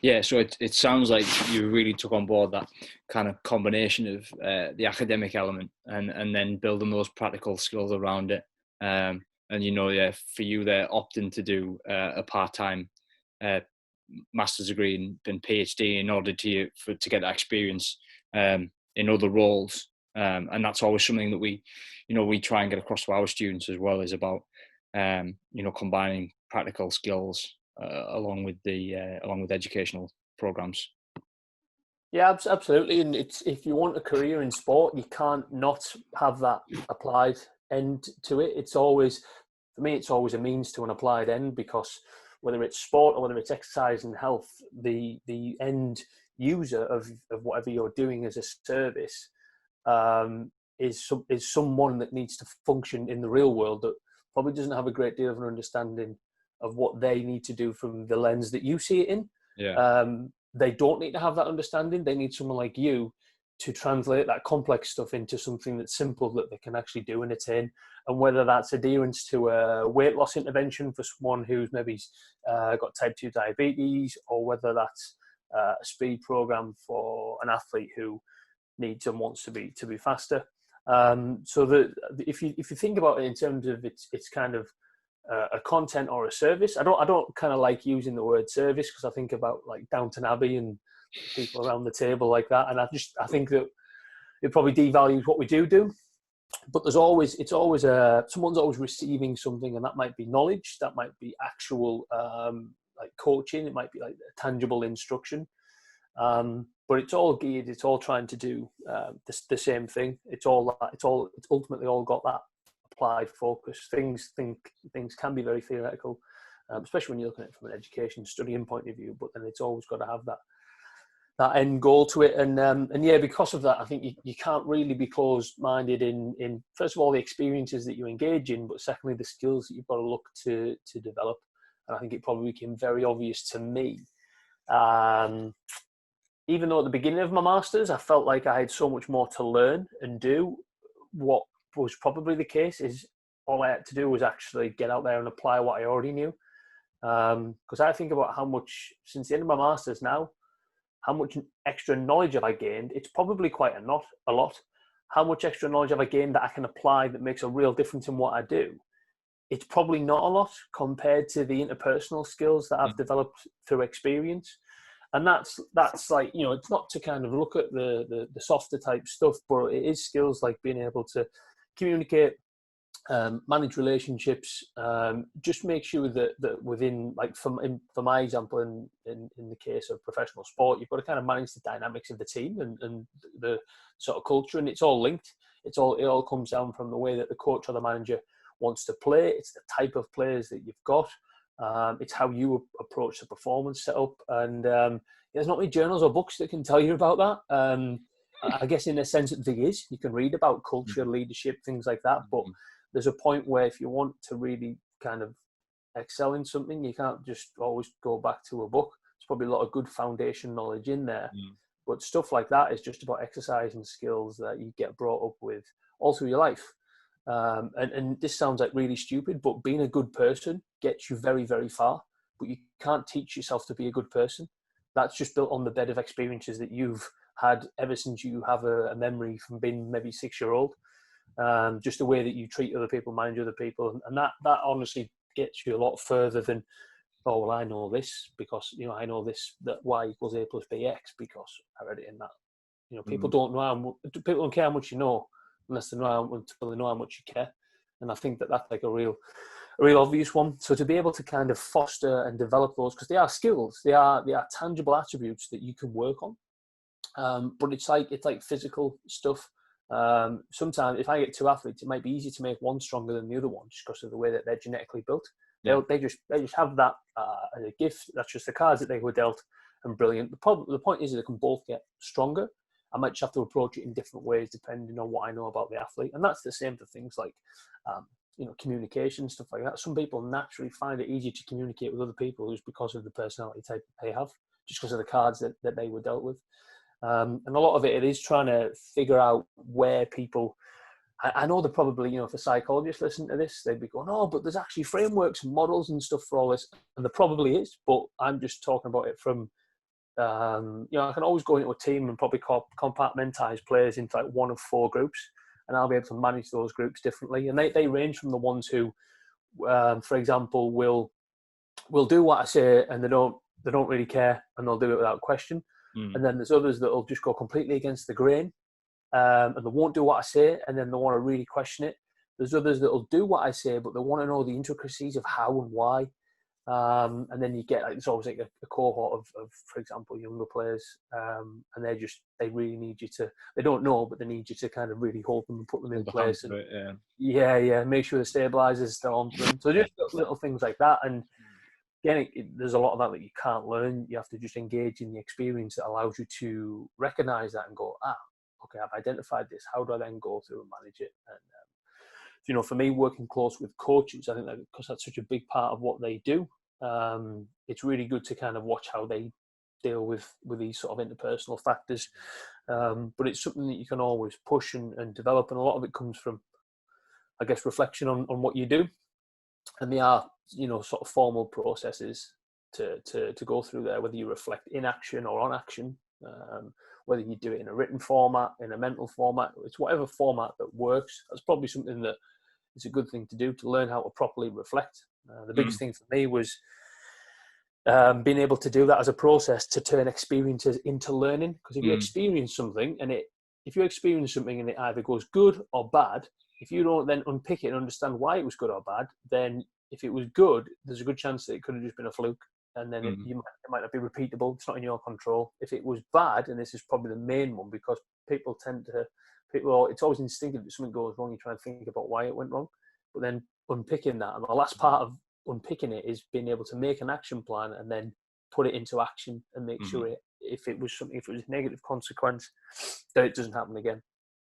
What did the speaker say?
Yeah, so it sounds like you really took on board that kind of combination of the academic element and then building those practical skills around it. And yeah, for you, they're opting to do a part-time master's degree and PhD in order to get that experience in other roles. And that's always something that we try and get across to our students as well, is about combining practical skills along with educational programs. Yeah, absolutely. And it's, if you want a career in sport, you can't not have that applied end to it. It's always, for me, it's always a means to an applied end, because whether it's sport or whether it's exercise and health, the end user of whatever you're doing as a service is someone that needs to function in the real world, that probably doesn't have a great deal of an understanding of what they need to do from the lens that you see it in. Yeah. They don't need to have that understanding. They need someone like you to translate that complex stuff into something that's simple, that they can actually do and attain. And whether that's adherence to a weight loss intervention for someone who's maybe got type 2 diabetes, or whether that's a speed program for an athlete who needs and wants to be faster. So that if you think about it in terms of it's kind of a content or a service. I don't kind of like using the word service, because I think about like Downton Abbey and people around the table like that, and I think that it probably devalues what we do. But someone's always receiving something, and that might be knowledge, that might be actual like coaching, it might be like tangible instruction. But it's all geared, it's all trying to do the same thing. It's ultimately all got that applied focus. Things can be very theoretical, especially when you're looking at it from an education studying point of view, but then it's always got to have that end goal to it. And yeah, because of that, I think you can't really be closed-minded in first of all the experiences that you engage in, but secondly the skills that you've got to look to develop. And I think it probably became very obvious to me, even though at the beginning of my masters I felt like I had so much more to learn and do. What was probably the case is all I had to do was actually get out there and apply what I already knew. Because I think about how much, since the end of my masters now, how much extra knowledge have I gained? It's probably quite a lot. How much extra knowledge have I gained that I can apply that makes a real difference in what I do? It's probably not a lot compared to the interpersonal skills that I've developed through experience. And that's like, it's not to kind of look at the softer type stuff, but it is skills like being able to communicate, manage relationships, just make sure that within, like for my example, in the case of professional sport, you've got to kind of manage the dynamics of the team and the sort of culture, and it's all linked. It all comes down from the way that the coach or the manager wants to play. It's the type of players that you've got. It's how you approach the performance setup, and there's not many journals or books that can tell you about that. I guess in a sense that there is. You can read about culture, leadership, things like that, but there's a point where if you want to really kind of excel in something, you can't just always go back to a book. There's probably a lot of good foundation knowledge in there, but stuff like that is just about exercise and skills that you get brought up with all through your life. And this sounds like really stupid, but being a good person gets you very, very far. But you can't teach yourself to be a good person. That's just built on the bed of experiences that you've had ever since you have a memory from being maybe 6-year-old. Just the way that you treat other people, manage other people, and that honestly gets you a lot further than, oh well, I know this because I know this, that y equals a plus bx because I read it in that. People don't know people don't care how much you know unless they know how much you care. And I think that that's like a real obvious one. So to be able to kind of foster and develop those, because they are skills, they are tangible attributes that you can work on. But it's like physical stuff. Sometimes if I get 2 athletes, it might be easy to make one stronger than the other one just because of the way that they're genetically built. Yeah. They just have that as a gift. That's just the cards that they were dealt, and brilliant. The point is that they can both get stronger. I might just have to approach it in different ways depending on what I know about the athlete. And that's the same for things like, communication, stuff like that. Some people naturally find it easy to communicate with other people just because of the personality type they have, just because of the cards that they were dealt with. And a lot of it is trying to figure out where people, I know they're probably, if a psychologist listened to this, they'd be going, oh, but there's actually frameworks and models and stuff for all this. And there probably is, but I'm just talking about it from I can always go into a team and probably compartmentalize players into like one of 4 groups, and I'll be able to manage those groups differently. And they range from the ones who, for example, will do what I say and they don't really care, and they'll do it without question. And then there's others that will just go completely against the grain, and they won't do what I say, and then they want to really question it. There's others that will do what I say, but they want to know the intricacies of how and why. And then you get like, it's always like a cohort of, for example, younger players, and they really need you to. They don't know, but they need you to kind of really hold them and put them in place. And, make sure the stabilizers still on them. So just little things like that. And again, there's a lot of that you can't learn. You have to just engage in the experience that allows you to recognize that and go, okay, I've identified this. How do I then go through and manage it? And for me, working close with coaches, I think that because that's such a big part of what they do, it's really good to kind of watch how they deal with these sort of interpersonal factors. But it's something that you can always push and develop, and a lot of it comes from, I guess, reflection on what you do. And they are, sort of formal processes to go through there, whether you reflect in action or on action, whether you do it in a written format, in a mental format, it's whatever format that works. That's probably something that is a good thing to do, to learn how to properly reflect. The biggest thing for me was being able to do that as a process to turn experiences into learning. Because if you experience something and it either goes good or bad, if you don't then unpick it and understand why it was good or bad, then if it was good, there's a good chance that it could have just been a fluke, and then it might not be repeatable. It's not in your control. If it was bad, and this is probably the main one, because it's always instinctive that something goes wrong. You try and think about why it went wrong, but then unpicking that, and the last part of unpicking it is being able to make an action plan and then put it into action and make sure if it was a negative consequence, that it doesn't happen again.